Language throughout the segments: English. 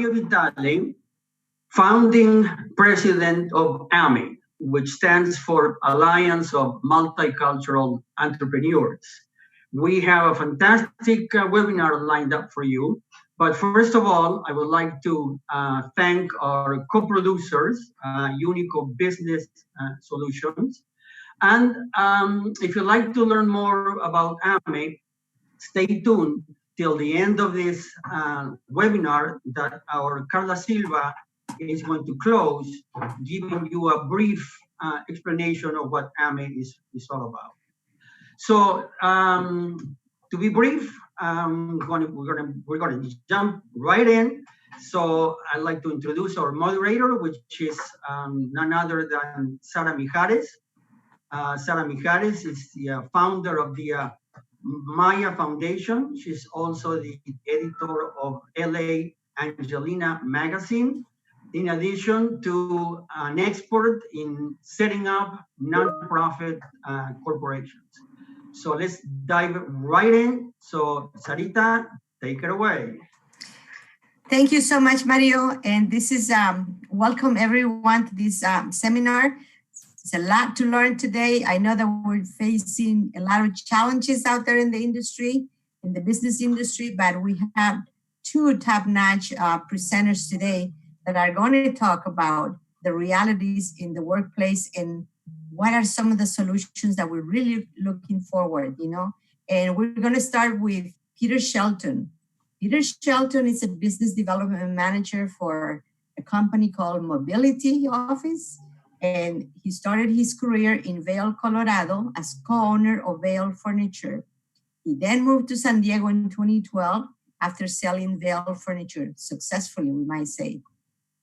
Mario Vitale, founding president of AME, which stands for Alliance of Multicultural Entrepreneurs. We have a fantastic webinar lined up for you. But first of all, I would like to thank our co-producers, Unico Business Solutions. And if you'd like to learn more about AME, stay tuned till the end of this webinar that our Carla Silva is going to close, giving you a brief explanation of what AME is all about. So to be brief, we're gonna jump right in. So I'd like to introduce our moderator, which is none other than Sara Mijares. Sara Mijares is the founder of the Maya Foundation. She's also the editor of LA Angelina magazine, in addition to an expert in setting up nonprofit corporations. So let's dive right in. So Sarita, take it away. Thank you so much, Mario. And this is, welcome everyone to this seminar. It's a lot to learn today. I know that we're facing a lot of challenges out there in the industry, in the business industry, but we have two top-notch presenters today that are going to talk about the realities in the workplace and what are some of the solutions that we're really looking forward, you know? And we're going to start with Peter Shelton. Peter Shelton is a business development manager for a company called Mobility Office. And he started his career in Vail, Colorado as co-owner of Vail Furniture. He then moved to San Diego in 2012 after selling Vail Furniture successfully, we might say.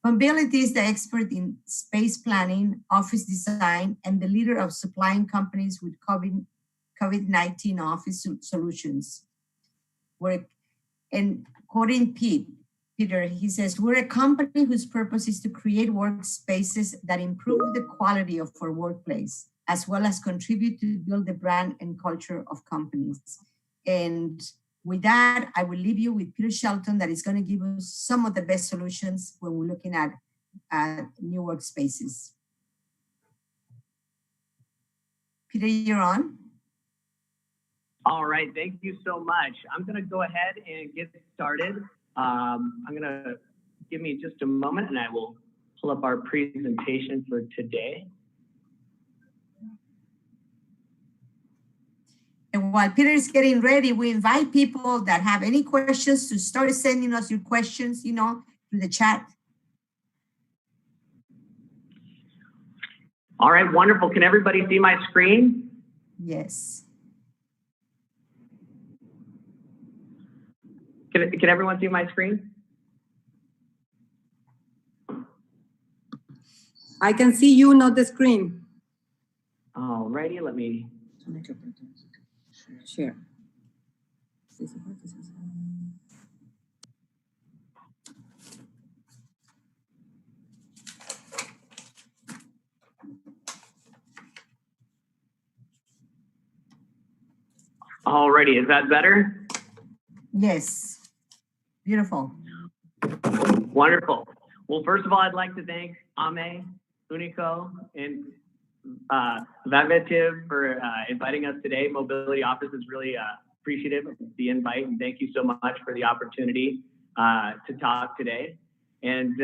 Mobility is the expert in space planning, office design, and the leader of supplying companies with COVID-19 office solutions. And quoting Peter, he says, we're a company whose purpose is to create workspaces that improve the quality of our workplace, as well as contribute to build the brand and culture of companies. And with that, I will leave you with Peter Shelton that is going to give us some of the best solutions when we're looking at new workspaces. Peter, you're on. All right, thank you so much. I'm going to go ahead and get started. I'm going to give me just a moment and I will pull up our presentation for today. And while Peter is getting ready, we invite people that have any questions to start sending us your questions, you know, through the chat. All right, wonderful. Can everybody see my screen? Yes. Can everyone see my screen? I can see you, not the screen. All righty, let me share. All righty, is that better? Yes. Beautiful. Wonderful. Well, first of all, I'd like to thank AME, Unico, and Vavetiv for inviting us today. Mobility Office is really appreciative of the invite, and thank you so much for the opportunity to talk today. And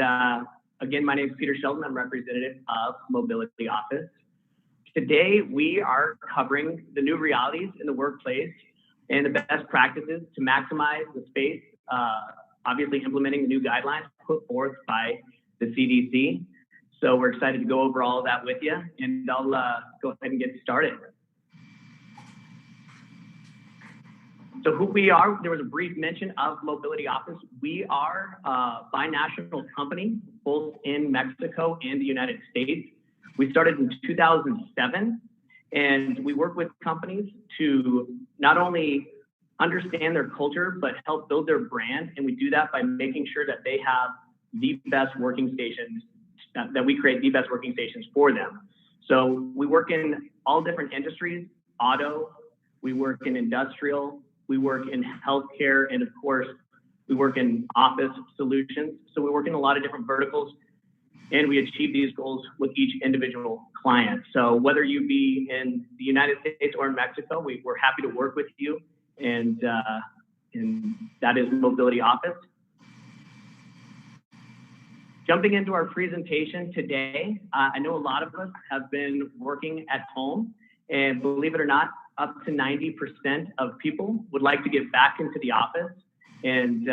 again, my name is Peter Shelton. I'm representative of Mobility Office. Today, we are covering the new realities in the workplace and the best practices to maximize the space, obviously implementing the new guidelines put forth by the CDC. So we're excited to go over all of that with you, and I'll go ahead and get started. So who we are, there was a brief mention of Mobility Office. We are a binational company, both in Mexico and the United States. We started in 2007, and we work with companies to not only understand their culture, but help build their brand. And we do that by making sure that they have the best working stations, that we create the best working stations for them. So we work in all different industries, auto, we work in industrial, we work in healthcare, and of course, We work in office solutions. So we work in a lot of different verticals, and we achieve these goals with each individual client. So whether you be in the United States or in Mexico, we're happy to work with you. And that is Mobility Office. Jumping into our presentation today, I know a lot of us have been working at home, and believe it or not, up to 90% of people would like to get back into the office. And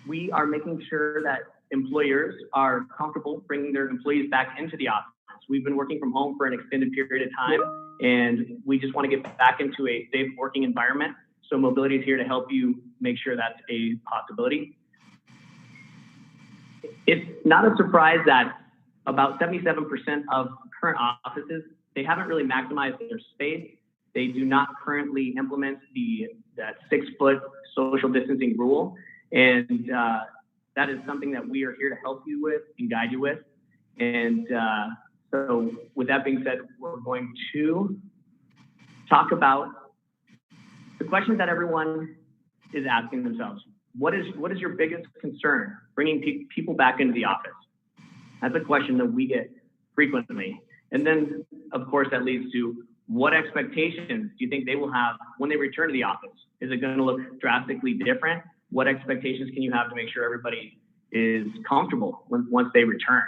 we are making sure that employers are comfortable bringing their employees back into the office. We've been working from home for an extended period of time, and we just want to get back into a safe working environment. So Mobility is here to help you make sure that's a possibility. It's not a surprise that about 77% of current offices, they haven't really maximized their space. They do not currently implement that 6-foot social distancing rule. And that is something that we are here to help you with and guide you with. And so with that being said, we're going to talk about the questions that everyone is asking themselves. What is your biggest concern bringing people back into the office? That's a question that we get frequently. And then, of course, that leads to what expectations do you think they will have when they return to the office? Is it going to look drastically different? What expectations can you have to make sure everybody is comfortable once they return?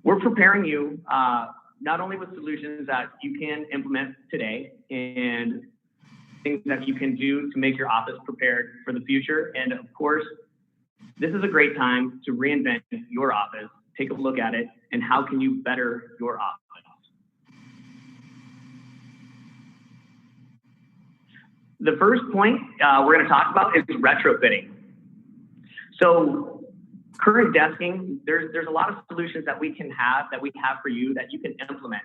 We're preparing you not only with solutions that you can implement today and things that you can do to make your office prepared for the future. And of course, this is a great time to reinvent your office, take a look at it, and how can you better your office. The first point we're going to talk about is retrofitting. So current desking, there's a lot of solutions that we have for you that you can implement.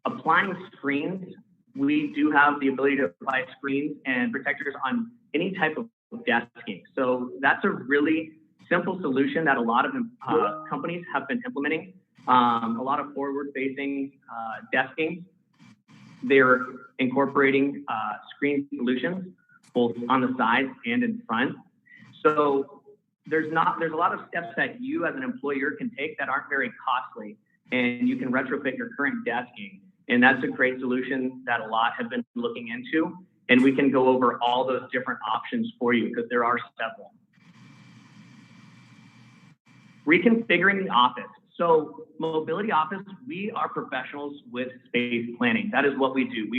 Applying screens, we do have the ability to apply screens and protectors on any type of desking. So that's a really simple solution that a lot of companies have been implementing. A lot of forward-facing desking, they're incorporating screen solutions both on the sides and in front. So there's a lot of steps that you as an employer can take that aren't very costly, and you can retrofit your current desking. And that's a great solution that a lot have been looking into. And we can go over all those different options for you because there are several. Reconfiguring the office. So Mobility Office, we are professionals with space planning. That is what we do.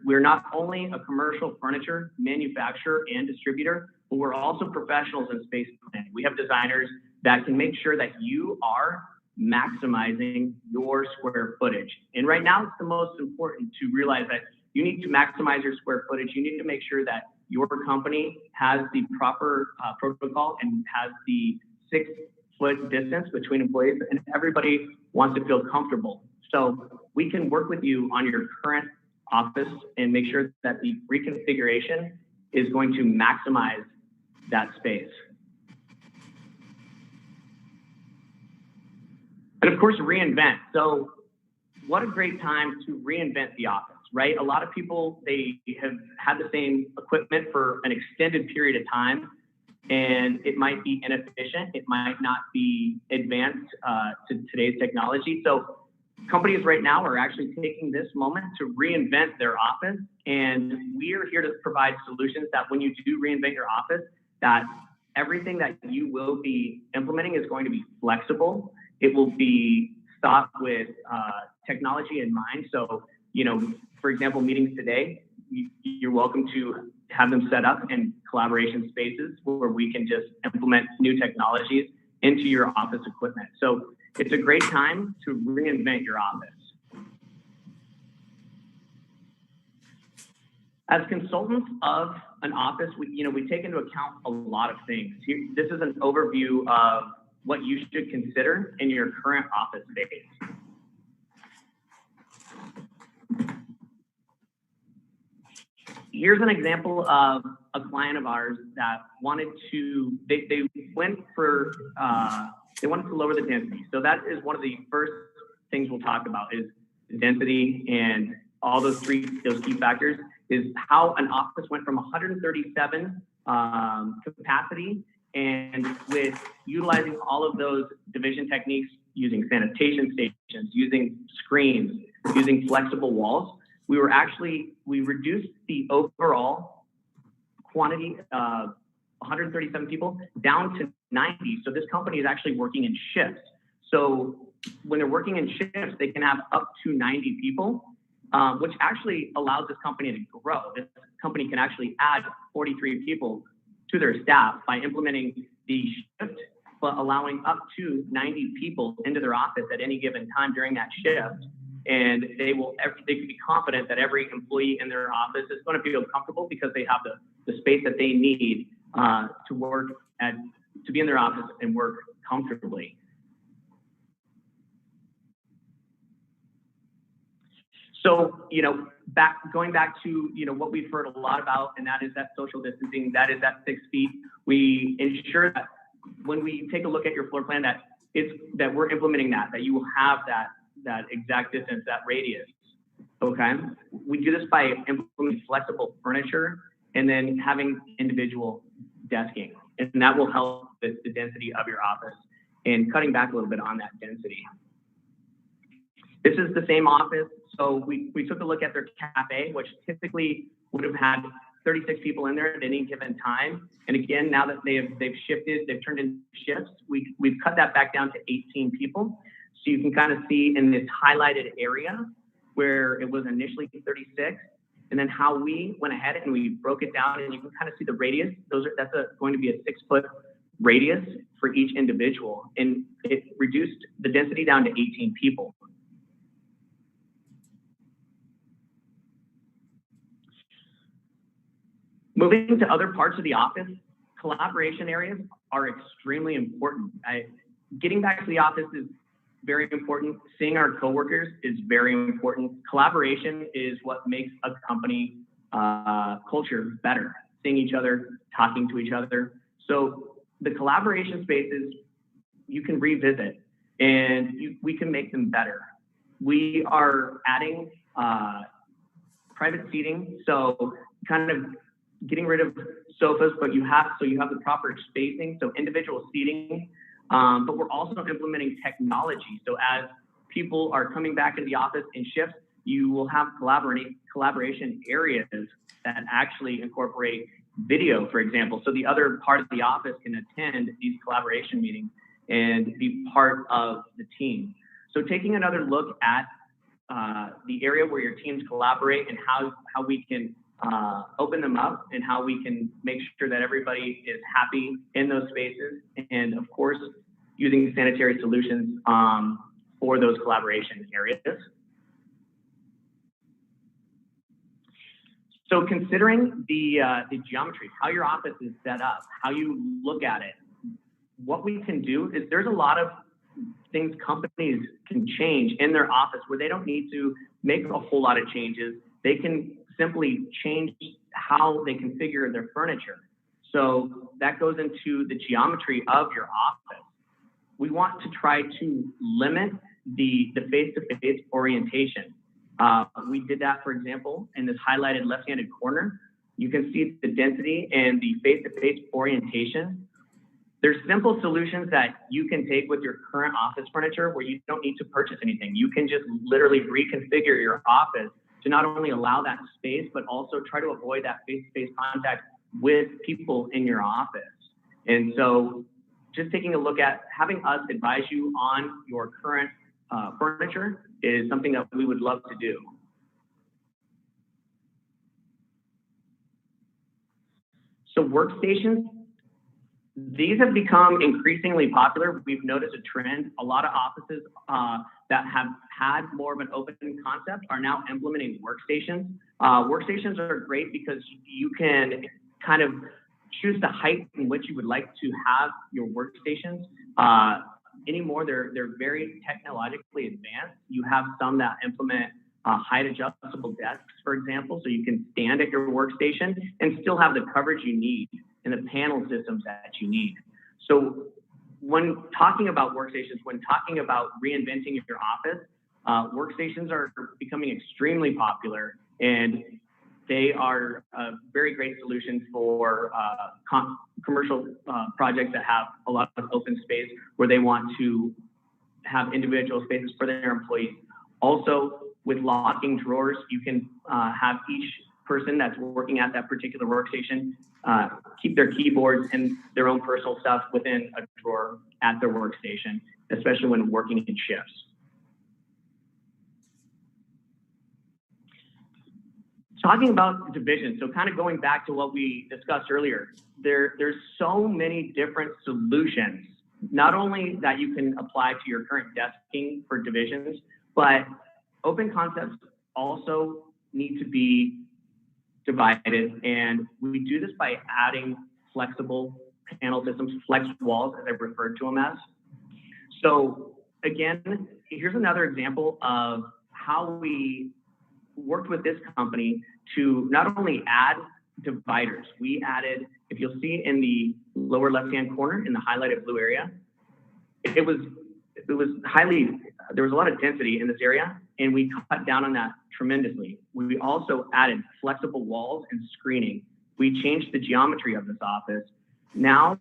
We're not only a commercial furniture manufacturer and distributor, but we're also professionals in space planning. We have designers that can make sure that you are maximizing your square footage. And right now, it's the most important to realize that you need to maximize your square footage. You need to make sure that your company has the proper protocol and has the 6-foot distance between employees, and everybody wants to feel comfortable. So we can work with you on your current office and make sure that the reconfiguration is going to maximize that space. And of course, reinvent. So what a great time to reinvent the office, right? A lot of people, they have had the same equipment for an extended period of time, and it might be inefficient. It might not be advanced to today's technology. So companies right now are actually taking this moment to reinvent their office. And we are here to provide solutions that when you do reinvent your office, that everything that you will be implementing is going to be flexible. It will be stocked with technology in mind. So, for example, meetings today, you're welcome to have them set up in collaboration spaces where we can just implement new technologies into your office equipment. So it's a great time to reinvent your office. As consultants of an office, we take into account a lot of things. This is an overview of what you should consider in your current office space. Here's an example of a client of ours that wanted to, they wanted to lower the density. So that is one of the first things we'll talk about is the density and all those key factors is how an office went from 137 capacity, and with utilizing all of those division techniques, using sanitation stations, using screens, using flexible walls, we reduced the overall quantity of 137 people down to 90. So this company is actually working in shifts. So when they're working in shifts, they can have up to 90 people, which actually allows this company to grow. This company can actually add 43 people to their staff by implementing the shift, but allowing up to 90 people into their office at any given time during that shift. And they can be confident that every employee in their office is going to feel comfortable because they have the space that they need to be in their office and work comfortably. So, going back to, what we've heard a lot about, and that is that social distancing, that is that 6 feet. We ensure that when we take a look at your floor plan, that we're implementing that you will have that exact distance, that radius. Okay. We do this by implementing flexible furniture and then having individual desking, and that will help the density of your office and cutting back a little bit on that density. This is the same office. So we took a look at their cafe, which typically would have had 36 people in there at any given time. And again, now that they've shifted, they've turned into shifts, we've cut that back down to 18 people. So you can kind of see in this highlighted area where it was initially 36, and then how we went ahead and we broke it down, and you can kind of see the radius. That's going to be a 6-foot radius for each individual, and it reduced the density down to 18 people. Moving to other parts of the office, collaboration areas are extremely important. Getting back to the office is very important. Seeing our coworkers is very important. Collaboration is what makes a company culture better. Seeing each other, talking to each other. So the collaboration spaces, you can revisit and we can make them better. We are adding private seating, so kind of getting rid of sofas, but you have the proper spacing, so individual seating. But we're also implementing technology. So as people are coming back into the office in shifts, you will have collaboration areas that actually incorporate video, for example. So the other part of the office can attend these collaboration meetings and be part of the team. So taking another look at the area where your teams collaborate and how we can open them up and how we can make sure that everybody is happy in those spaces, and of course using sanitary solutions for those collaboration areas. So considering the geometry, how your office is set up, how you look at it, what we can do is there's a lot of things companies can change in their office where they don't need to make a whole lot of changes. They can simply change how they configure their furniture. So that goes into the geometry of your office. We want to try to limit the face-to-face orientation. We did that, for example, in this highlighted left-handed corner. You can see the density and the face-to-face orientation. There's simple solutions that you can take with your current office furniture where you don't need to purchase anything. You can just literally reconfigure your office to not only allow that space, but also try to avoid that face-to-face contact with people in your office. And so just taking a look at having us advise you on your current furniture is something that we would love to do. So workstations, these have become increasingly popular. We've noticed a trend. A lot of offices that have had more of an open concept are now implementing workstations. Workstations are great because you can kind of choose the height in which you would like to have your workstations. Anymore, they're very technologically advanced. You have some that implement height adjustable desks, for example, so you can stand at your workstation and still have the coverage you need and the panel systems that you need. So when talking about workstations, when talking about reinventing your office, Workstations are becoming extremely popular, and they are a very great solution for commercial projects that have a lot of open space where they want to have individual spaces for their employees. Also, with locking drawers, you can have each person that's working at that particular workstation keep their keyboards and their own personal stuff within a drawer at their workstation, especially when working in shifts. Talking about divisions, so kind of going back to what we discussed earlier, there's so many different solutions, not only that you can apply to your current desking for divisions, but open concepts also need to be divided. And we do this by adding flexible panel systems, flex walls, as I've referred to them as. So again, here's another example of how we worked with this company to not only add dividers, we added, if you'll see in the lower left-hand corner in the highlighted blue area, it was highly, there was a lot of density in this area, and we cut down on that tremendously. We also added flexible walls and screening. We changed the geometry of this office. Now,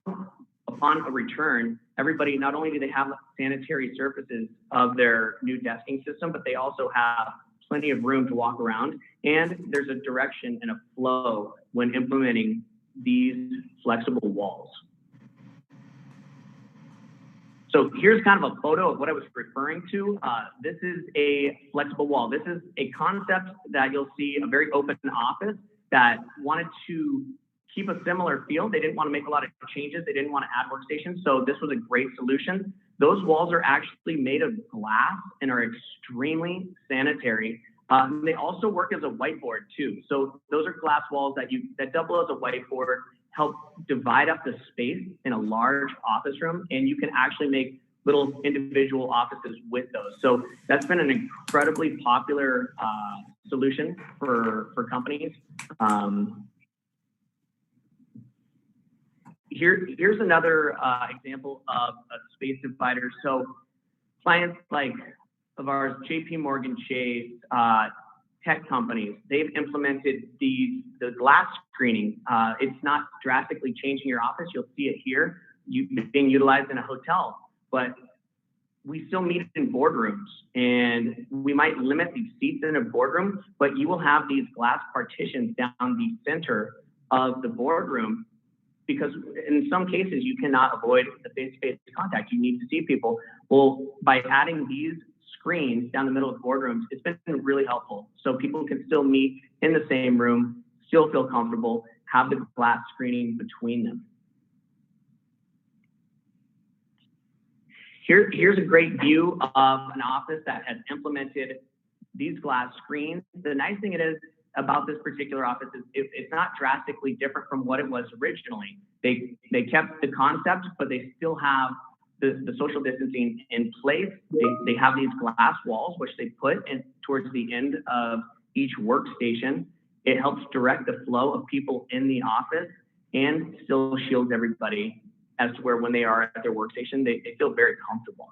upon a return, everybody, not only do they have sanitary surfaces of their new desking system, but they also have plenty of room to walk around, and there's a direction and a flow when implementing these flexible walls. So here's kind of a photo of what I was referring to. This is a flexible wall. This is a concept that you'll see a very open office that wanted to keep a similar feel. They didn't want to make a lot of changes. They didn't want to add workstations. So this was a great solution. Those walls are actually made of glass and are extremely sanitary. They also work as a whiteboard too. So those are glass walls that double as a whiteboard, help divide up the space in a large office room, and you can actually make little individual offices with those. So that's been an incredibly popular solution for companies. Here's another example of a space divider. So clients like of ours, JP Morgan Chase, tech companies, they've implemented the glass screening. It's not drastically changing your office. You'll see it here being utilized in a hotel, but we still meet in boardrooms, and we might limit these seats in a boardroom, but you will have these glass partitions down the center of the boardroom, because in some cases you cannot avoid the face-to-face contact. You need to see people. Well, by adding these screens down the middle of boardrooms, it's been really helpful. So people can still meet in the same room, still feel comfortable, have the glass screening between them. Here's a great view of an office that has implemented these glass screens. The nice thing it is about this particular office is it's not drastically different from what it was originally. They kept the concept, but they still have the social distancing in place. They have these glass walls, which they put in towards the end of each workstation. It helps direct the flow of people in the office and still shields everybody as to where when they are at their workstation, they feel very comfortable.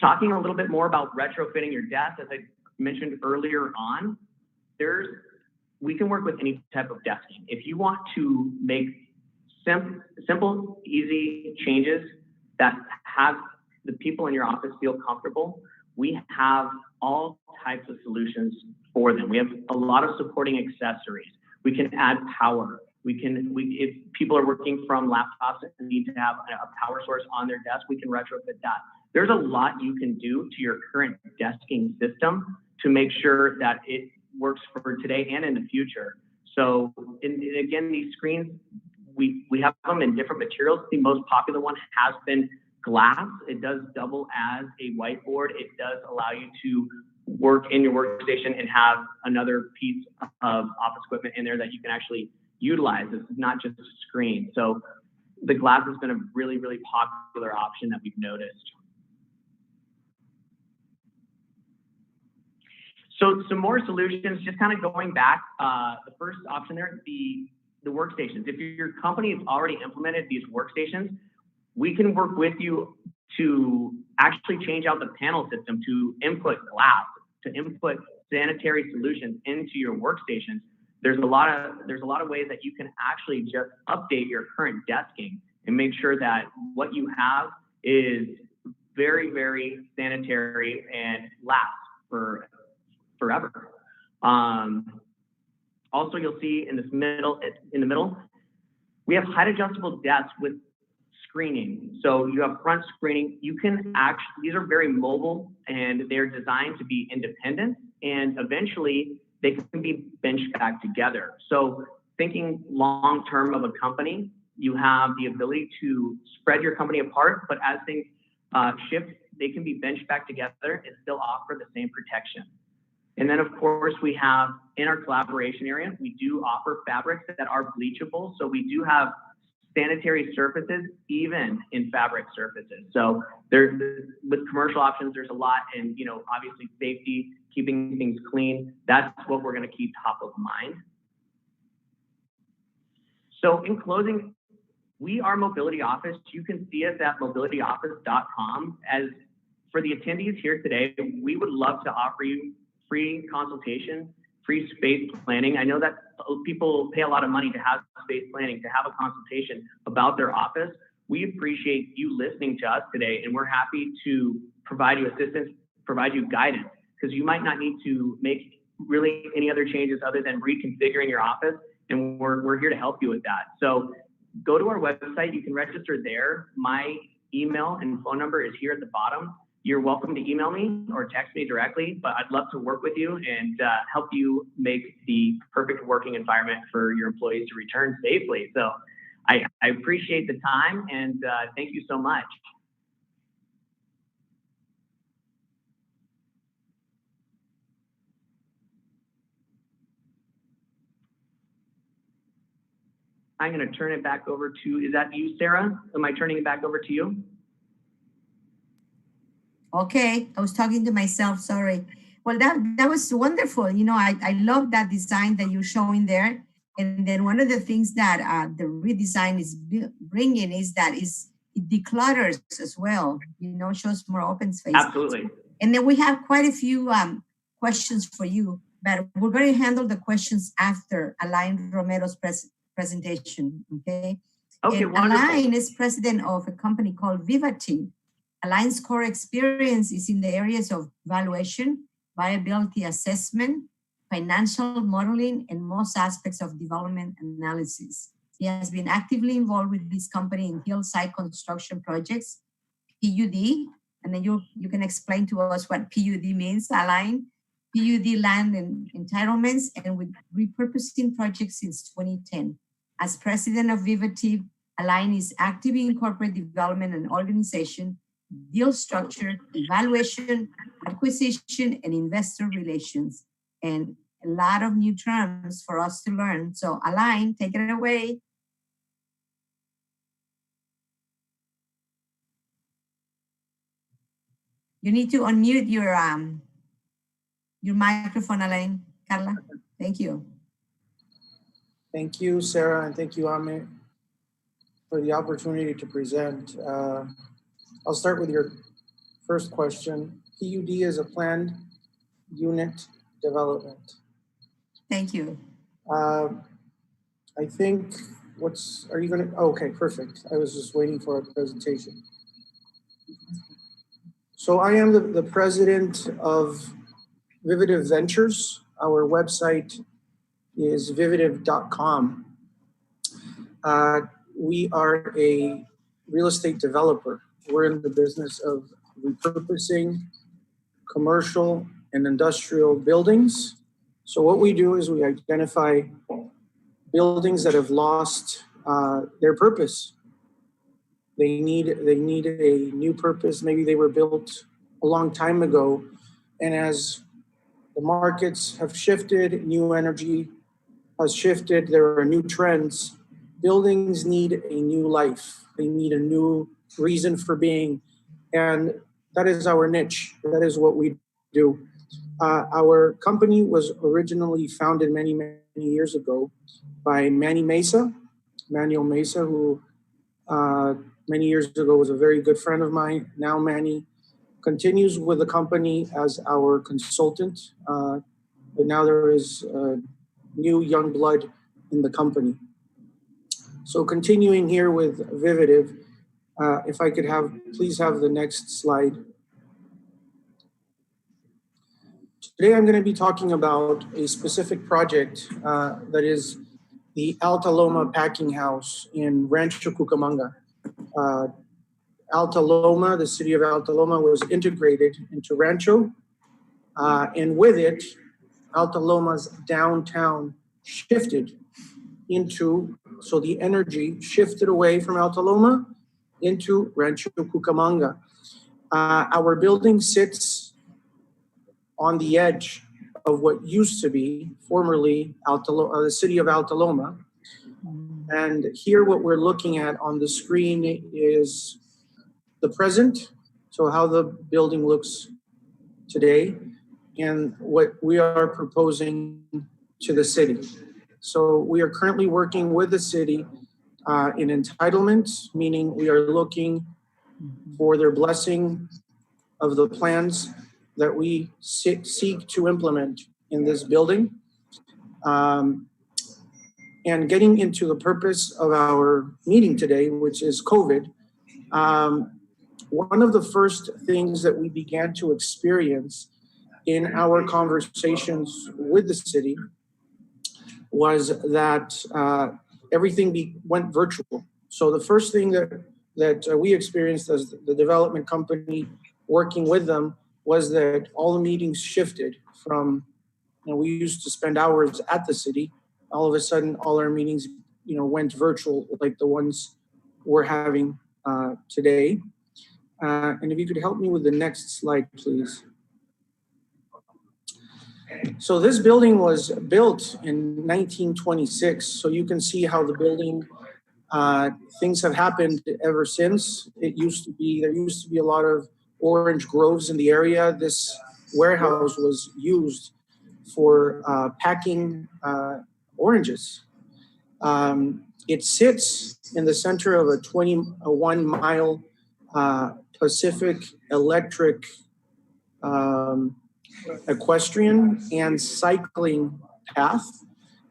Talking a little bit more about retrofitting your desk, as I mentioned earlier on, we can work with any type of desking. If you want to make simple, easy changes that have the people in your office feel comfortable, we have all types of solutions for them. We have a lot of supporting accessories. We can add power. If people are working from laptops and need to have a power source on their desk, we can retrofit that. There's a lot you can do to your current desking system to make sure that it works for today and in the future. So, again, these screens, we have them in different materials. The most popular one has been glass. It does double as a whiteboard. It does allow you to work in your workstation and have another piece of office equipment in there that you can actually utilize. It's not just a screen. So the glass has been a really, really popular option that we've noticed. So some more solutions, just kind of going back, the first option there, the workstations. If your company has already implemented these workstations, we can work with you to actually change out the panel system, to input glass, to input sanitary solutions into your workstations. There's a lot of ways that you can actually just update your current desking and make sure that what you have is very, very sanitary and lasts for forever. Also, you'll see in the middle, we have height adjustable desks with screening. So you have front screening. You can actually, these are very mobile and they're designed to be independent, and eventually they can be benched back together. So thinking long-term of a company, you have the ability to spread your company apart, but as things shift, they can be benched back together and still offer the same protection. And then of course we have, in our collaboration area, we do offer fabrics that are bleachable. So we do have sanitary surfaces, even in fabric surfaces. So with commercial options, there's a lot, and obviously safety, keeping things clean, that's what we're gonna keep top of mind. So in closing, we are Mobility Office. You can see us at mobilityoffice.com. As for the attendees here today, we would love to offer you free consultation, free space planning. I know that people pay a lot of money to have space planning, to have a consultation about their office. We appreciate you listening to us today, and we're happy to provide you assistance, provide you guidance, because you might not need to make really any other changes other than reconfiguring your office, and we're here to help you with that. So go to our website, you can register there. My email and phone number is here at the bottom. You're welcome to email me or text me directly, but I'd love to work with you and help you make the perfect working environment for your employees to return safely. So I appreciate the time, and thank you so much. I'm going to turn it back over to, is that you, Sarah? Am I turning it back over to you? Okay, I was talking to myself, sorry. Well, that was wonderful. I love that design that you're showing there. And then one of the things that the redesign is bringing is that it declutters as well, shows more open space. Absolutely. And then we have quite a few questions for you, but we're going to handle the questions after Alain Romero's presentation, okay? Okay, and wonderful. Alain is president of a company called Vivative. Alain's core experience is in the areas of valuation, viability assessment, financial modeling, and most aspects of development analysis. He has been actively involved with this company in hillside construction projects, PUD, and then you can explain to us what PUD means, Alain. PUD land and entitlements, and with repurposing projects since 2010. As president of Vivative, Alain is active in corporate development and organization, deal structure, evaluation, acquisition, and investor relations, and a lot of new terms for us to learn. So Alain, take it away. You need to unmute your microphone, Alain. Carla, thank you. Thank you, Sarah, and thank you, Amit, for the opportunity to present. I'll start with your first question. PUD is a planned unit development. Thank you. I think are you gonna, oh, okay, perfect. I was just waiting for a presentation. So I am the president of Vivative Ventures. Our website is vivative.com. We are a real estate developer. We're in the business of repurposing commercial and industrial buildings. So what we do is we identify buildings that have lost their purpose. They need a new purpose. Maybe they were built a long time ago, and as the markets have shifted, new energy has shifted, there are new trends. Buildings need a new life. They need a new reason for being. And that is our niche. That is what we do. Our company was originally founded many, many years ago by Manuel Mesa, who many years ago was a very good friend of mine. Now Manny continues with the company as our consultant, but now there is new young blood in the company. So continuing here with Vividiv, if I could please have the next slide. Today I'm going to be talking about a specific project that is the Alta Loma Packing House in Rancho Cucamonga. Alta Loma, the city of Alta Loma, was integrated into Rancho, and with it, Alta Loma's downtown shifted into, so the energy shifted away from Alta Loma into Rancho Cucamonga. Our building sits on the edge of what used to be formerly the city of Alta Loma. And here what we're looking at on the screen is the present, so how the building looks today, and what we are proposing to the city. So we are currently working with the city in entitlement, meaning we are looking for their blessing of the plans that we seek to implement in this building. And getting into the purpose of our meeting today, which is COVID, one of the first things that we began to experience in our conversations with the city was that everything went virtual. So the first thing that we experienced as the development company working with them was that all the meetings shifted from, we used to spend hours at the city. All of a sudden, all our meetings, went virtual, like the ones we're having today. And if you could help me with the next slide, please. So this building was built in 1926. So you can see how the building, things have happened ever since. There used to be a lot of orange groves in the area. This warehouse was used for packing oranges. It sits in the center of a 21-mile Pacific Electric equestrian and cycling path.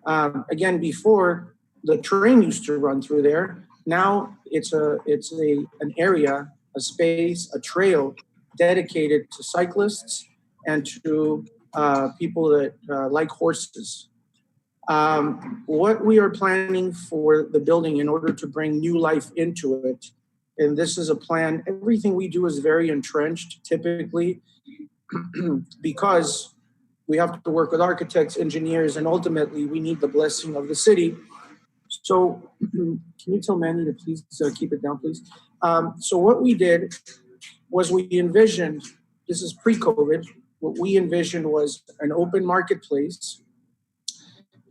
Again, before the train used to run through there. Now it's an area, a space, a trail dedicated to cyclists and to people that like horses. What we are planning for the building in order to bring new life into it, and this is a plan, everything we do is very entrenched typically because we have to work with architects, engineers, and ultimately we need the blessing of the city. So can you tell Manny to please keep it down, please? So what we did was we envisioned, this is pre-COVID, what we envisioned was an open marketplace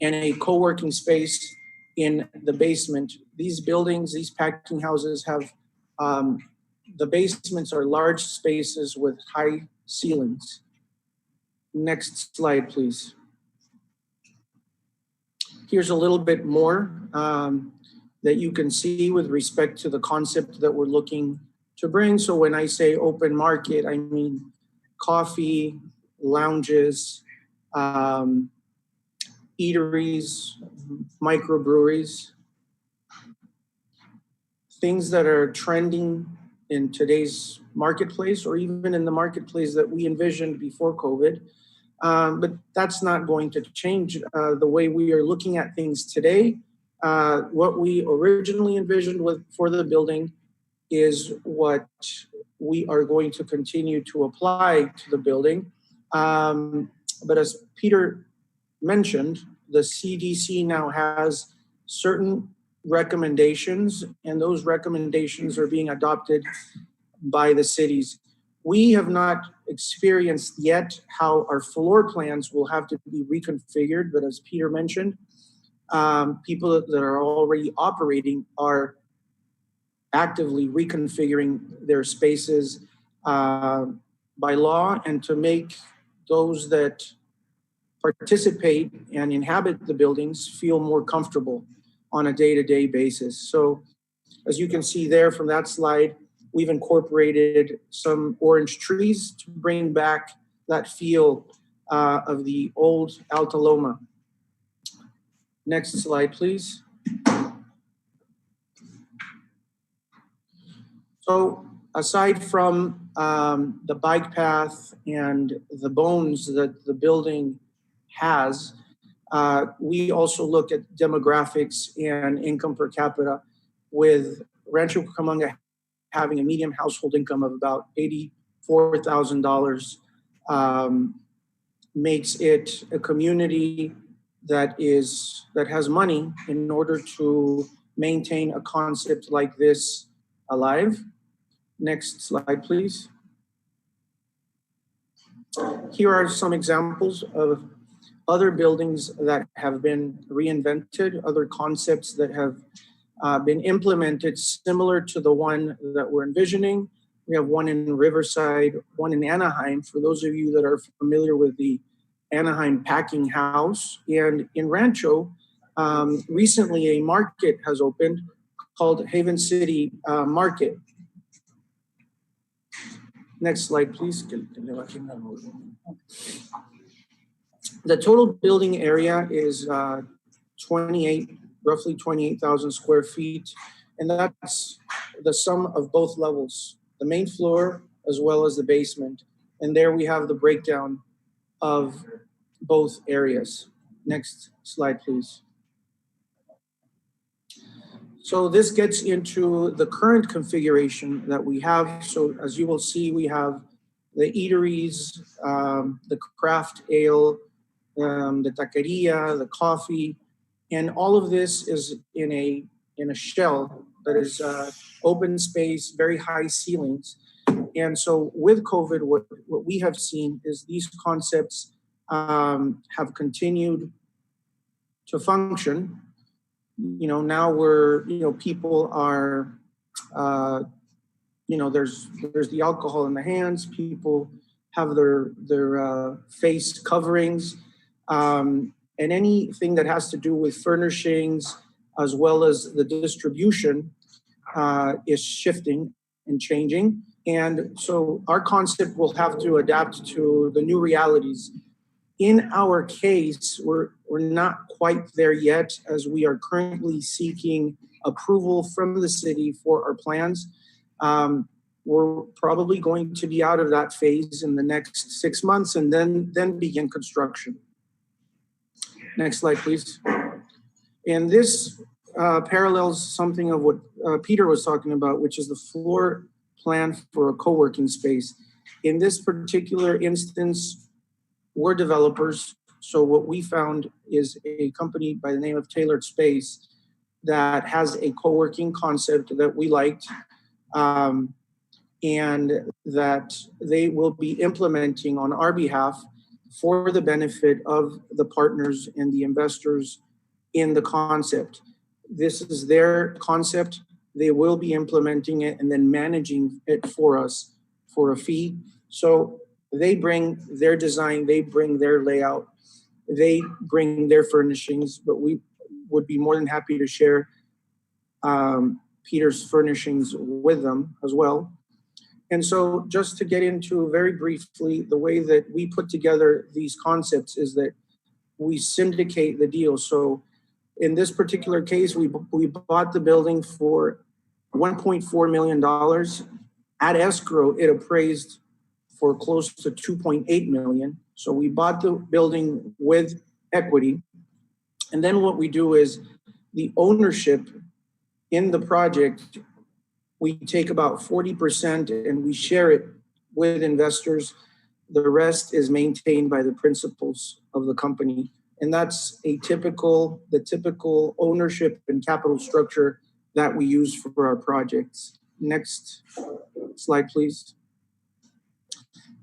and a co-working space in the basement. These buildings, these packing houses have, the basements are large spaces with high ceilings. Next slide, please. Here's a little bit more that you can see with respect to the concept that we're looking to bring. So when I say open market, I mean coffee, lounges, eateries, microbreweries, things that are trending in today's marketplace or even in the marketplace that we envisioned before COVID. But that's not going to change the way we are looking at things today. What we originally envisioned for the building is what we are going to continue to apply to the building. But as Peter mentioned, the CDC now has certain recommendations, and those recommendations are being adopted by the cities. We have not experienced yet how our floor plans will have to be reconfigured, but as Peter mentioned, people that are already operating are actively reconfiguring their spaces by law, and to make those that participate and inhabit the buildings feel more comfortable on a day-to-day basis. So As you can see there from that slide, we've incorporated some orange trees to bring back that feel of the old Alta Loma. Next slide, please. So aside from the bike path and the bones that the building has, we also look at demographics and income per capita, with Rancho Cucamonga having a median household income of about $84,000, makes it a community that has money in order to maintain a concept like this alive. Next slide, please. Here are some examples of other buildings that have been reinvented, other concepts that have been implemented similar to the one that we're envisioning. We have one in Riverside, one in Anaheim, for those of you that are familiar with the Anaheim Packing House. And in Rancho, recently a market has opened called Haven City Market. Next slide, please. The total building area is roughly 28,000 square feet. And that's the sum of both levels, the main floor as well as the basement. And there we have the breakdown of both areas. Next slide, please. So this gets into the current configuration that we have. So as you will see, we have the eateries, the craft ale, the taqueria, the coffee, and all of this is in a shell that is open space, very high ceilings. And so with COVID, what we have seen is these concepts have continued to function. Now people are, there's the alcohol in the hands. People have their face coverings, and anything that has to do with furnishings as well as the distribution is shifting and changing. And so our concept will have to adapt to the new realities. In our case, we're not quite there yet, as we are currently seeking approval from the city for our plans. We're probably going to be out of that phase in the next 6 months and then begin construction. Next slide, please. And this parallels something of what Peter was talking about, which is the floor plan for a co-working space. In this particular instance, we're developers. So what we found is a company by the name of Tailored Space that has a co-working concept that we liked, and that they will be implementing on our behalf for the benefit of the partners and the investors in the concept. This is their concept. They will be implementing it and then managing it for us for a fee. So they bring their design, they bring their layout, they bring their furnishings, but we would be more than happy to share Peter's furnishings with them as well. And so just to get into very briefly, the way that we put together these concepts is that we syndicate the deal. So in this particular case, we bought the building for $1.4 million. At escrow, it appraised for close to 2.8 million. So we bought the building with equity. And then what we do is the ownership in the project, we take about 40% and we share it with investors. The rest is maintained by the principals of the company. And that's the typical ownership and capital structure that we use for our projects. Next slide, please.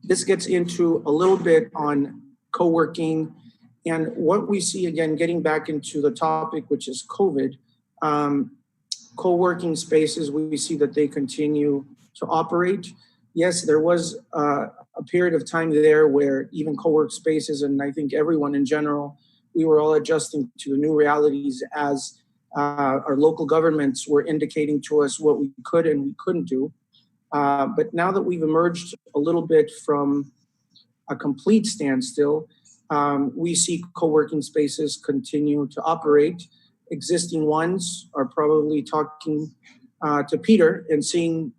This gets into a little bit on co-working and what we see, again, getting back into the topic, which is COVID. Co-working spaces, we see that they continue to operate. Yes, there was a period of time there where even co-work spaces, and I think everyone in general, we were all adjusting to the new realities as Our local governments were indicating to us what we could and we couldn't do. But now that we've emerged a little bit from a complete standstill, we see co-working spaces continue to operate. Existing ones are probably talking to Peter and seeing,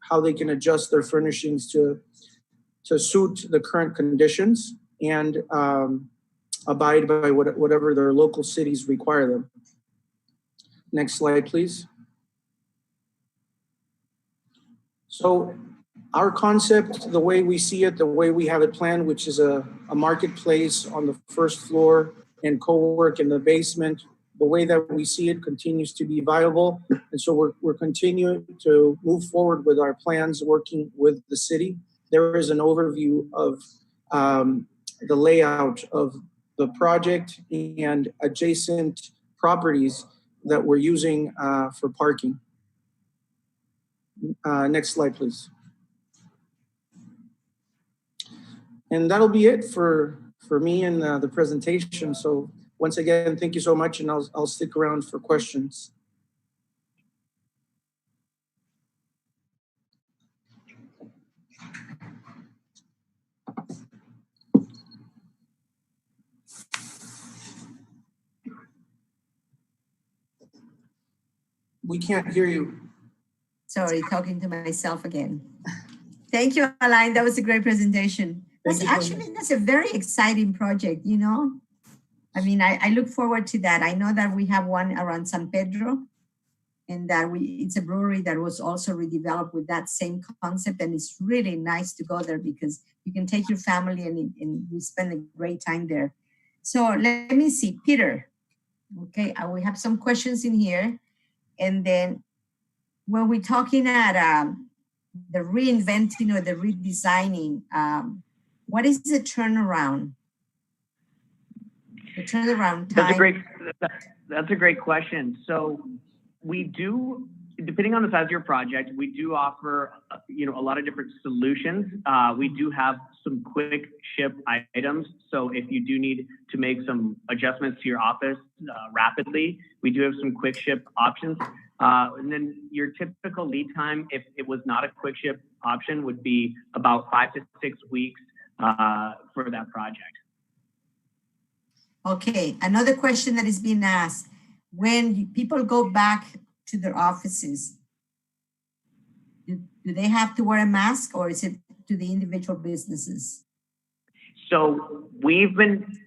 how they can adjust their furnishings to suit the current conditions and abide by whatever their local cities require them. Next slide, please. So our concept, the way we see it, the way we have it planned, which is a marketplace on the first floor and co-work in the basement, the way that we see it continues to be viable. And so we're continuing to move forward with our plans, working with the city. There is an overview of the layout of the project and adjacent properties that we're using for parking. Next slide, please. And that'll be it for me and the presentation. So once again, thank you so much, and I'll stick around for questions. We can't hear you. Sorry, talking to myself again. Thank you, Alain. That was a great presentation. That's a very exciting project, I mean, I look forward to that. I know that we have one around San Pedro, and that it's a brewery that was also redeveloped with that same concept. And it's really nice to go there because you can take your family and we spend a great time there. So let me see, Peter. Okay, we have some questions in here. And then when we're talking at the reinventing or the redesigning, what is the turnaround? The turnaround time? That's a great question. So we do, depending on the size of your project, we do offer, a lot of different solutions. We do have some quick ship items. So if you do need to make some adjustments to your office rapidly, we do have some quick ship options. And then your typical lead time, if it was not a quick ship option, would be about 5 to 6 weeks for that project. Okay, another question that is being asked, when people go back to their offices, do they have to wear a mask, or is it to the individual businesses? So we've been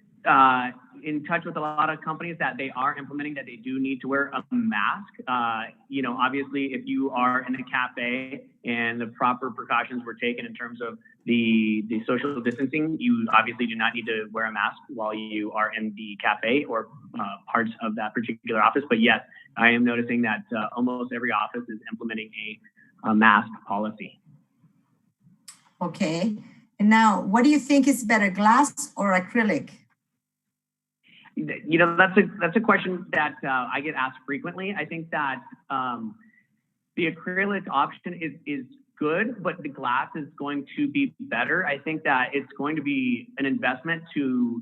in touch with a lot of companies that they are implementing that they do need to wear a mask. Obviously, if you are in a cafe and the proper precautions were taken in terms of the social distancing, you obviously do not need to wear a mask while you are in the cafe or parts of that particular office. But yes, I am noticing that almost every office is implementing a mask policy. Okay. And now, what do you think is better, glass or acrylic? That's a question that I get asked frequently. I think that the acrylic option is good, but the glass is going to be better. I think that it's going to be an investment to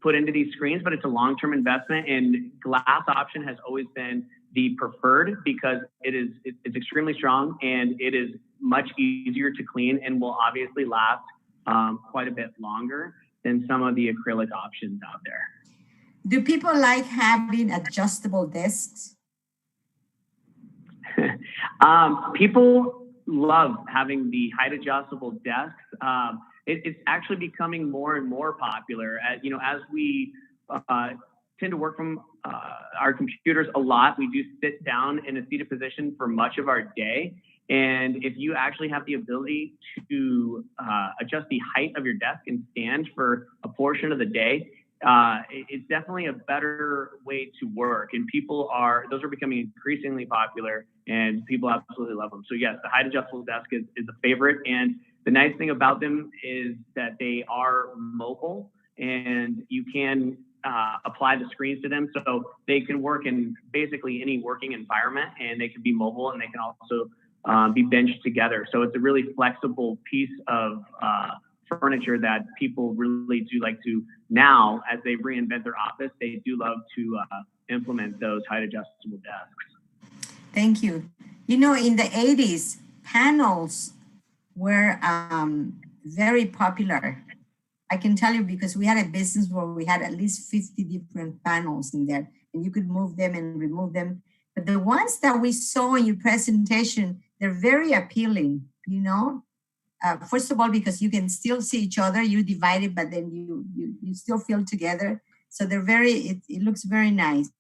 put into these screens, but it's a long-term investment, and glass option has always been the preferred because it's extremely strong and it is much easier to clean and will obviously last quite a bit longer than some of the acrylic options out there. Do people like having adjustable desks? People love having the height adjustable desks. It's actually becoming more and more popular. As we tend to work from our computers a lot, we do sit down in a seated position for much of our day. And if you actually have the ability to adjust the height of your desk and stand for a portion of the day, it's definitely a better way to work. And those are becoming increasingly popular, and people absolutely love them. So yes, the height adjustable desk is a favorite. And the nice thing about them is that they are mobile, and you can apply the screens to them. So they can work in basically any working environment, and they can be mobile, and they can also be benched together. So it's a really flexible piece of furniture that people really do like to now, as they reinvent their office, they do love to implement those height adjustable desks. Thank you. You know, in the 80s, panels were very popular. I can tell you because we had a business where we had at least 50 different panels in there, and you could move them and remove them. But the ones that we saw in your presentation, they're very appealing, you know? First of all, because you can still see each other, you divided, but then you still feel together. So they're it looks very nice.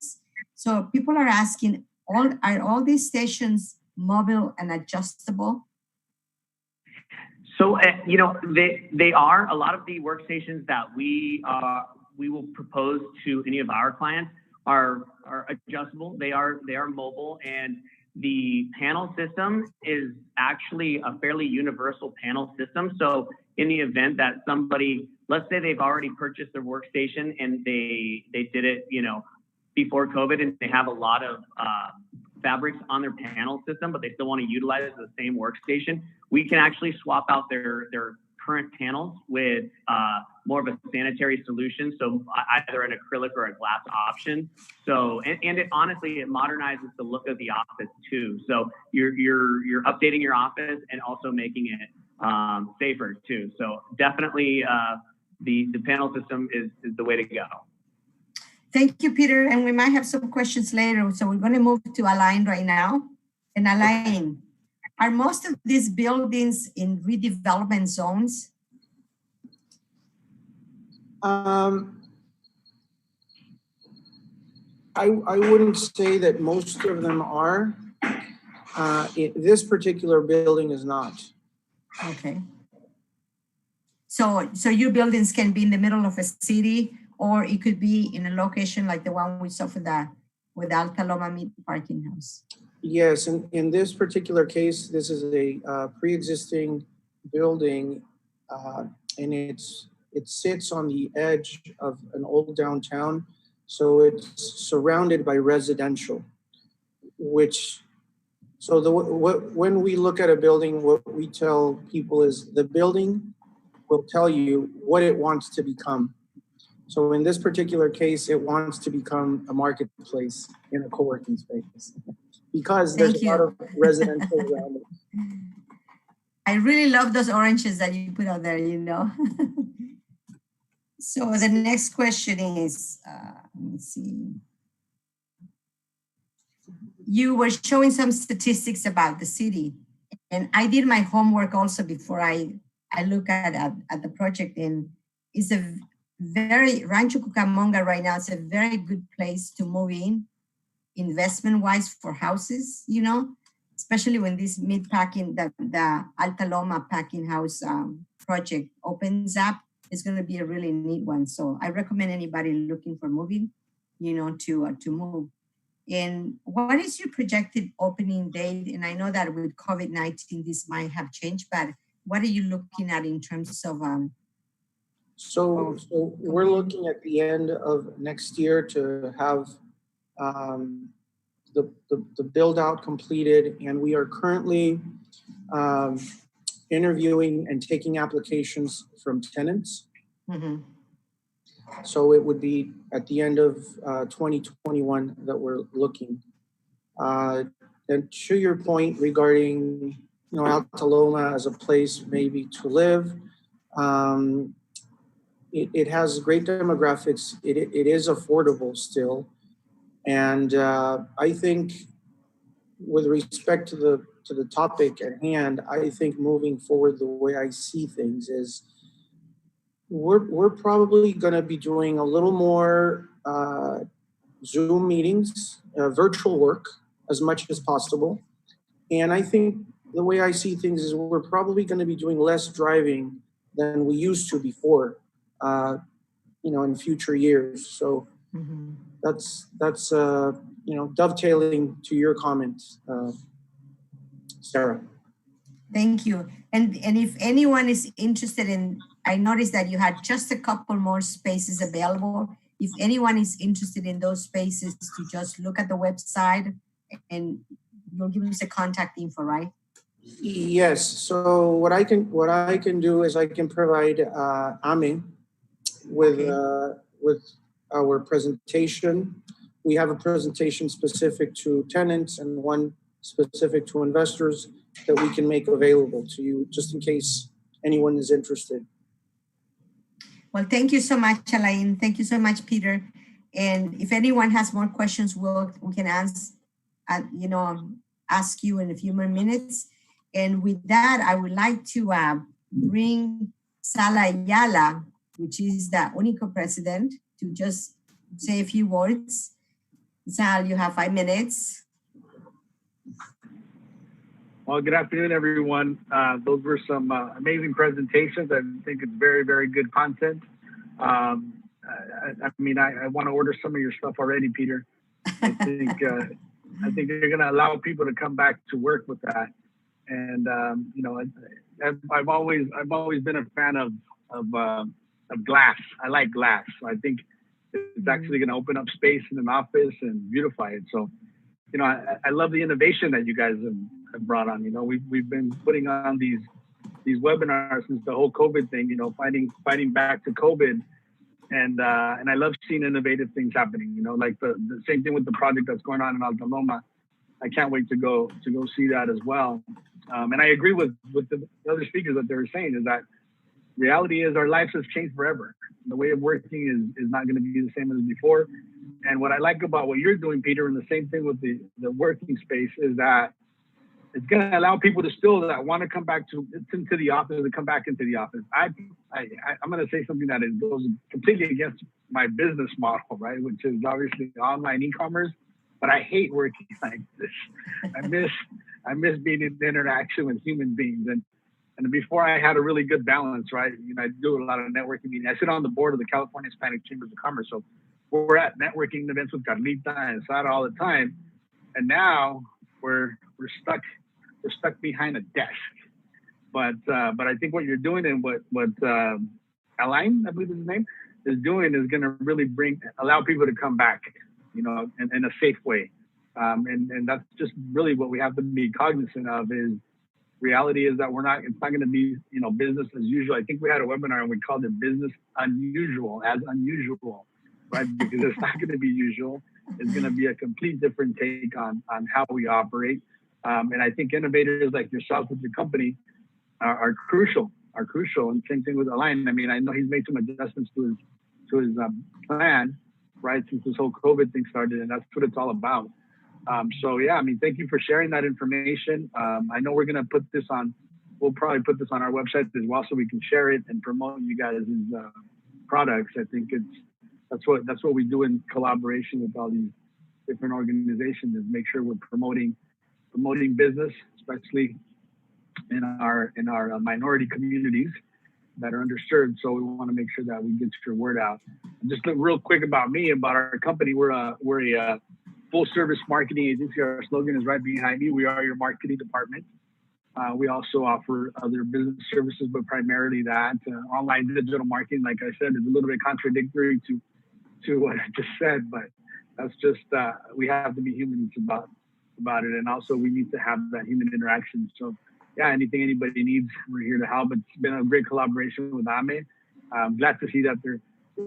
So people are asking, are all these stations mobile and adjustable? So, you know, they are. A lot of the workstations that we will propose to any of our clients are adjustable. They are mobile, and the panel system is actually a fairly universal panel system. So in the event that somebody, let's say they've already purchased their workstation and they did it, you know, before COVID, and they have a lot of fabrics on their panel system, but they still want to utilize the same workstation, we can actually swap out their current panels with more of a sanitary solution. So either an acrylic or a glass option. So, and it honestly, it modernizes the look of the office too. So you're updating your office and also making it safer too. So definitely the panel system is the way to go. Thank you, Peter. And we might have some questions later. So we're going to move to Alain right now. And Alain, are most of these buildings in redevelopment zones? I wouldn't say that most of them are. This particular building is not. Okay. So your buildings can be in the middle of a city, or it could be in a location like the one we saw with Alta Loma Meat Parking House. Yes, in this particular case, this is a pre-existing building, and it sits on the edge of an old downtown, so it's surrounded by residential. When we look at a building, what we tell people is the building will tell you what it wants to become. So in this particular case, it wants to become a marketplace in a co-working space because there's a lot of residential around it. I really love those oranges that you put out there, you know. So the next question is, let me see. You were showing some statistics about the city, and I did my homework also before I look at the project, and it's a Rancho Cucamonga right now, it's a very good place to move in, investment-wise for houses, you know, especially when this meat packing, the Alta Loma packing house project opens up. It's going to be a really neat one. So I recommend anybody looking for moving, you know, to move. And what is your projected opening date? And I know that with COVID-19, this might have changed, but what are you looking at in terms of So we're looking at the end of next year to have the build out completed, and we are currently interviewing and taking applications from tenants. Mm-hmm. So it would be at the end of 2021 that we're looking. And to your point regarding, you know, Alta Loma as a place maybe to live, it has great demographics. It is affordable still. And I think with respect to the topic at hand, I think moving forward, the way I see things is we're probably going to be doing a little more Zoom meetings, virtual work as much as possible. And I think the way I see things is we're probably going to be doing less driving than we used to before, you know, in future years. So that's you know, dovetailing to your comments, Sarah. Thank you. And if anyone is interested in, I noticed that you had just a couple more spaces available. If anyone is interested in those spaces, to just look at the website and you'll give us a contact info, right? Yes. So what I can do is I can provide Ame with our presentation. we have a presentation specific to tenants and one specific to investors that we can make available to you just in case anyone is interested. Well, thank you so much, Alain. Thank you so much, Peter. And if anyone has more questions, we can ask you in a few more minutes. And with that, I would like to bring Sal Ayala, which is the UNICO president, to just say a few words. Sal, you have 5 minutes. Well, good afternoon, everyone. Those were some amazing presentations. I think it's very, very good content. I want to order some of your stuff already, Peter. I think you're going to allow people to come back to work with that. And I've always been a fan of glass. I like glass. So I think it's actually going to open up space in an office and beautify it. So, I love the innovation that you guys have brought on. We've been putting on these webinars since the whole COVID thing. Fighting back to COVID, and I love seeing innovative things happening. Like the same thing with the project that's going on in Alta Loma. I can't wait to go see that as well. And I agree with the other speakers that they were saying is that reality is our lives has changed forever. The way of working is not going to be the same as before. And what I like about what you're doing, Peter, and the same thing with the working space is that it's going to allow people to still that want to come back into the office to come back into the office. I'm going to say something that goes completely against my business model, right? Which is obviously online e-commerce, but I hate working like this. I miss being in interaction with human beings. And before I had a really good balance, right? I do a lot of networking meetings. I sit on the board of the California Hispanic Chambers of Commerce. So we're at networking events with Carlita and Sara all the time. And now we're stuck behind a desk. But I think what you're doing and what Alain, I believe is his name, is doing is going to really allow people to come back, in a safe way. And that's just really what we have to be cognizant of is reality is that it's not going to be, business as usual. I think we had a webinar and we called it business unusual, right? Because it's not going to be usual. It's going to be a complete different take on how we operate. And I think innovators like yourself with your company are crucial. And same thing with Alain. I know he's made some adjustments to his plan, right, since this whole COVID thing started, and that's what it's all about. Thank you for sharing that information. I know we're going to we'll probably put this on our website as well so we can share it and promote you guys' products. I think that's what we do in collaboration with all these different organizations is make sure we're promoting business, especially in our minority communities that are underserved. So we want to make sure that we get your word out. Just real quick about our company. We're a full service marketing agency. Our slogan is right behind me. We are your marketing department. We also offer other business services, but primarily that online digital marketing, like I said, is a little bit contradictory to what I just said, but that's just, we have to be humans about it. And also we need to have that human interaction. So anything anybody needs, we're here to help. It's been a great collaboration with AME. I'm glad to see that they're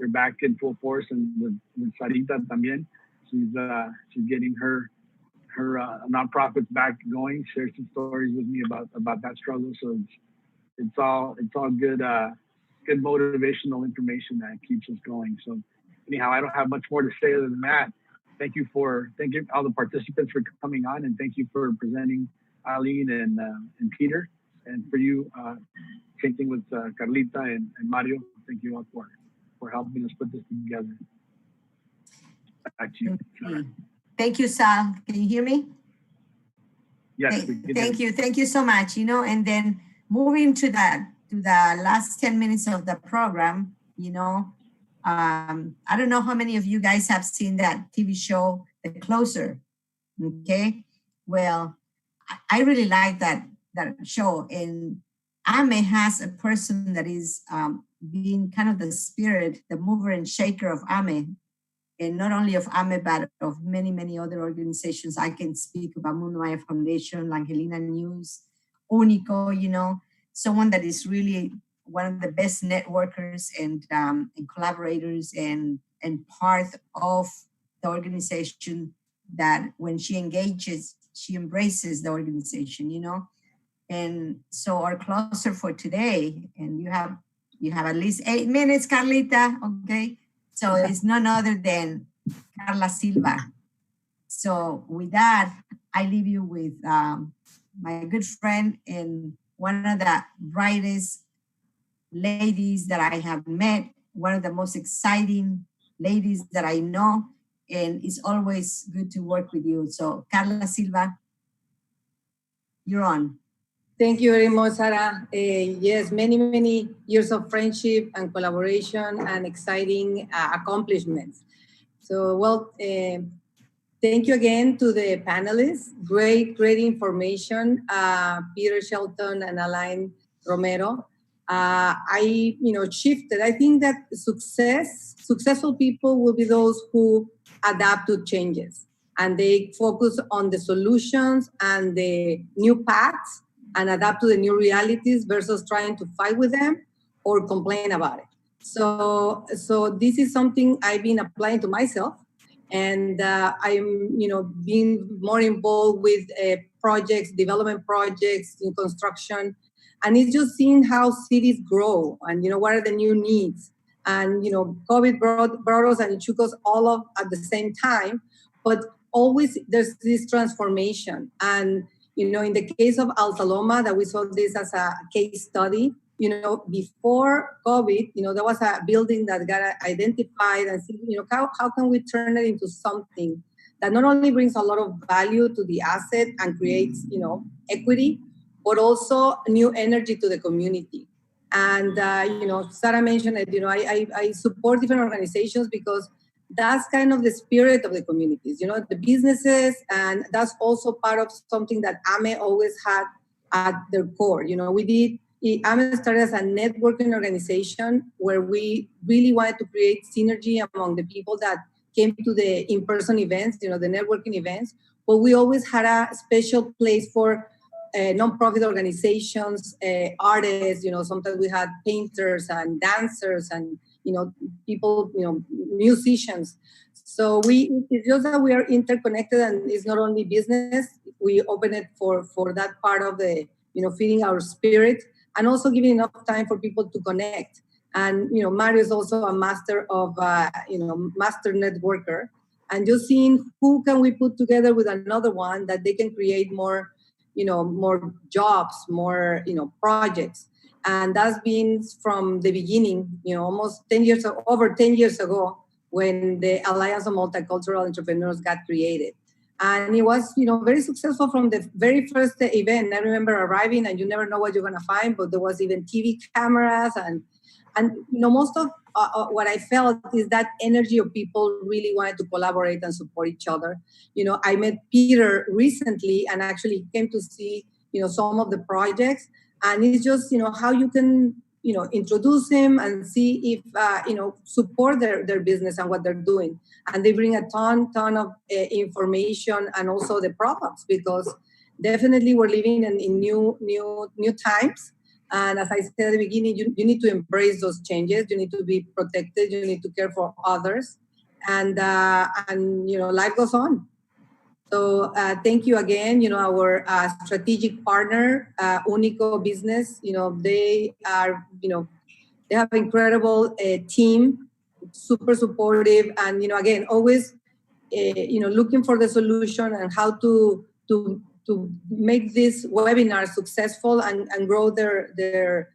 back in full force, and with Sarita también. She's getting her nonprofits back going. Shared some stories with me about that struggle. So it's all good motivational information that keeps us going. So anyhow, I don't have much more to say other than that. Thank you all the participants for coming on, and thank you for presenting Alain and Peter, and for you, same thing with Carlita and Mario. Thank you all for helping us put this together. Back to you. Thank you, Sal. Can you hear me? Yes. Thank you so much. And then moving to the last 10 minutes of the program, I don't know how many of you guys have seen that TV show, The Closer. Okay. Well, I really like that show, and AME has a person that is being kind of the spirit, the mover and shaker of AME. And not only of AME, but of many, many other organizations. I can speak about Mundo Maya Foundation, Angelina News, UNICO, someone that is really one of the best networkers and collaborators and part of the organization that when she engages, she embraces the organization, you know? And so our closer for today, and you have at least 8 minutes, Carlita, okay? So it's none other than Carla Silva. So with that, I leave you with my good friend and one of the brightest ladies that I have met, one of the most exciting ladies that I know, and it's always good to work with you. So Carla Silva, you're on. Thank you very much, Sarah. Yes, many, many years of friendship and collaboration and exciting accomplishments. So, well, thank you again to the panelists. Great information. Peter Shelton and Alain Romero. I shifted. I think that successful people will be those who adapt to changes and they focus on the solutions and the new paths and adapt to the new realities versus trying to fight with them or complain about it. So this is something I've been applying to myself, and I'm being more involved with projects, development projects in construction, and it's just seeing how cities grow and what are the new needs. And COVID brought us and it took us all up at the same time, but always there's this transformation. And in the case of Alta Loma, that we saw this as a case study, before COVID, there was a building that got identified and see, how can we turn it into something that not only brings a lot of value to the asset and creates, equity, but also new energy to the community. And, Sarah mentioned it, I support different organizations because that's kind of the spirit of the communities, the businesses, and that's also part of something that AME always had at their core. AME started as a networking organization where we really wanted to create synergy among the people that came to the in-person events, the networking events, but we always had a special place for non-profit organizations, artists, sometimes we had painters and dancers and, people, musicians. So it's just that we are interconnected and it's not only business, we open it for that part of the, feeding our spirit and also giving enough time for people to connect. And, Mario is also a master of, master networker, and just seeing who can we put together with another one that they can create more, more jobs, more, projects. And that's been from the beginning, almost over 10 years ago when the Alliance of Multicultural Entrepreneurs got created. And it was, very successful from the very first event. I remember arriving and you never know what you're going to find, but there was even TV cameras and most of what I felt is that energy of people really wanted to collaborate and support each other. I met Peter recently and actually came to see, some of the projects. And it's just, how you can, introduce him and see if, support their business and what they're doing. And they bring a ton of information and also the products, because definitely we're living in new times. And as I said at the beginning, you need to embrace those changes. You need to be protected. You need to care for others. And life goes on. So thank you again. Our strategic partner, Unico Business, they are, they have an incredible team, super supportive. And, again, always, looking for the solution and how to make this webinar successful and grow their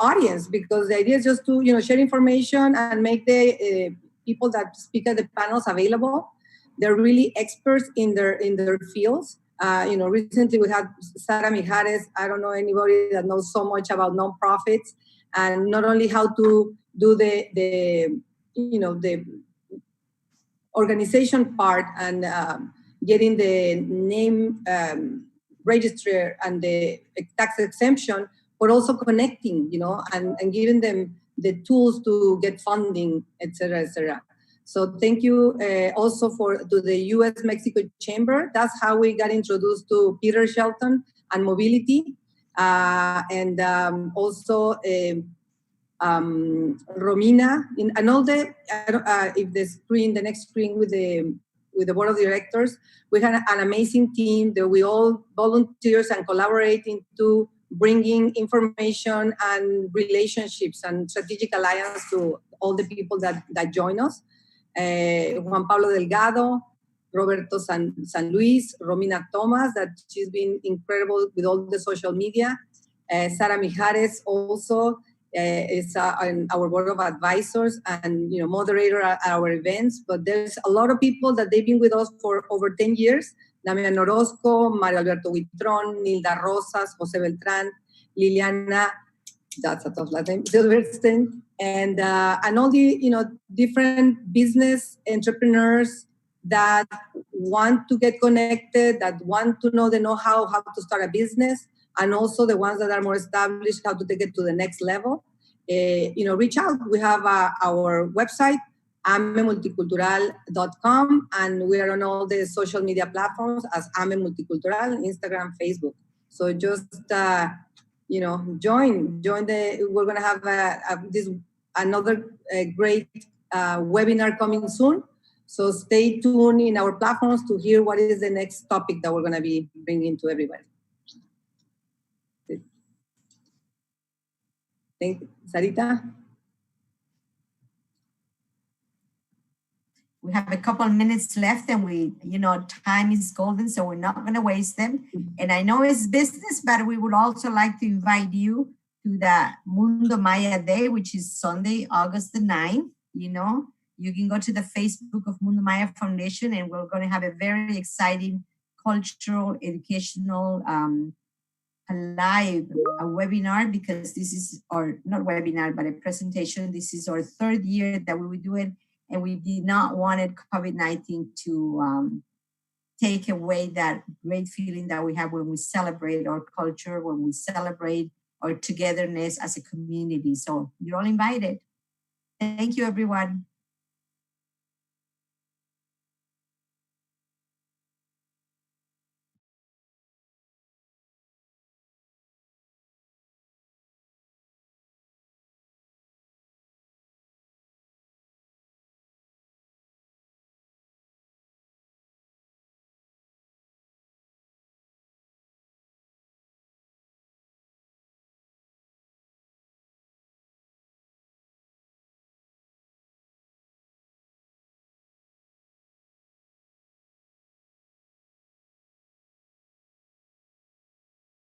audience, because the idea is just to, share information and make the people that speak at the panels available. They're really experts in their fields. Recently we had Sara Mijares. I don't know anybody that knows so much about nonprofits, and not only how to do the organization part and getting the name register and the tax exemption, but also connecting, and giving them the tools to get funding, et cetera, et cetera. So thank you also to the U.S.-Mexico Chamber. That's how we got introduced to Peter Shelton and mobility. Also Romina, and all the, if the next screen with the board of directors, we had an amazing team that we all volunteers and collaborating to bringing information and relationships and strategic alliance to all the people that join us. Juan Pablo Delgado, Roberto San Luis, Romina Thomas, that she's been incredible with all the social media. Sara Mijares also is on our board of advisors and moderator at our events. But there's a lot of people that they've been with us for over 10 years. Damian Orozco, Mario Alberto Huitrón, Nilda Rosas, Jose Beltrán, Liliana, that's a tough last name, Silverstein, and all the different business entrepreneurs that want to get connected, that want to know the know-how, how to start a business, and also the ones that are more established, how to take it to the next level. Reach out. We have our website, amemulticultural.com, and we are on all the social media platforms as Ame Multicultural, Instagram, Facebook. So just join we're going to have another great webinar coming soon. So stay tuned in our platforms to hear what is the next topic that we're going to be bringing to everybody. Thank you. Sarita? We have a couple of minutes left, and time is golden, so we're not going to waste them. And I know it's business, but we would also like to invite you to the Mundo Maya Day, which is Sunday, August the 9th. You can go to the Facebook of Mundo Maya Foundation, and we're going to have a very exciting cultural, educational, live webinar, because this is not webinar, but a presentation. This is our third year that we will do it. And we did not want COVID-19 to take away that great feeling that we have when we celebrate our culture, when we celebrate our togetherness as a community. So you're all invited. Thank you, everyone.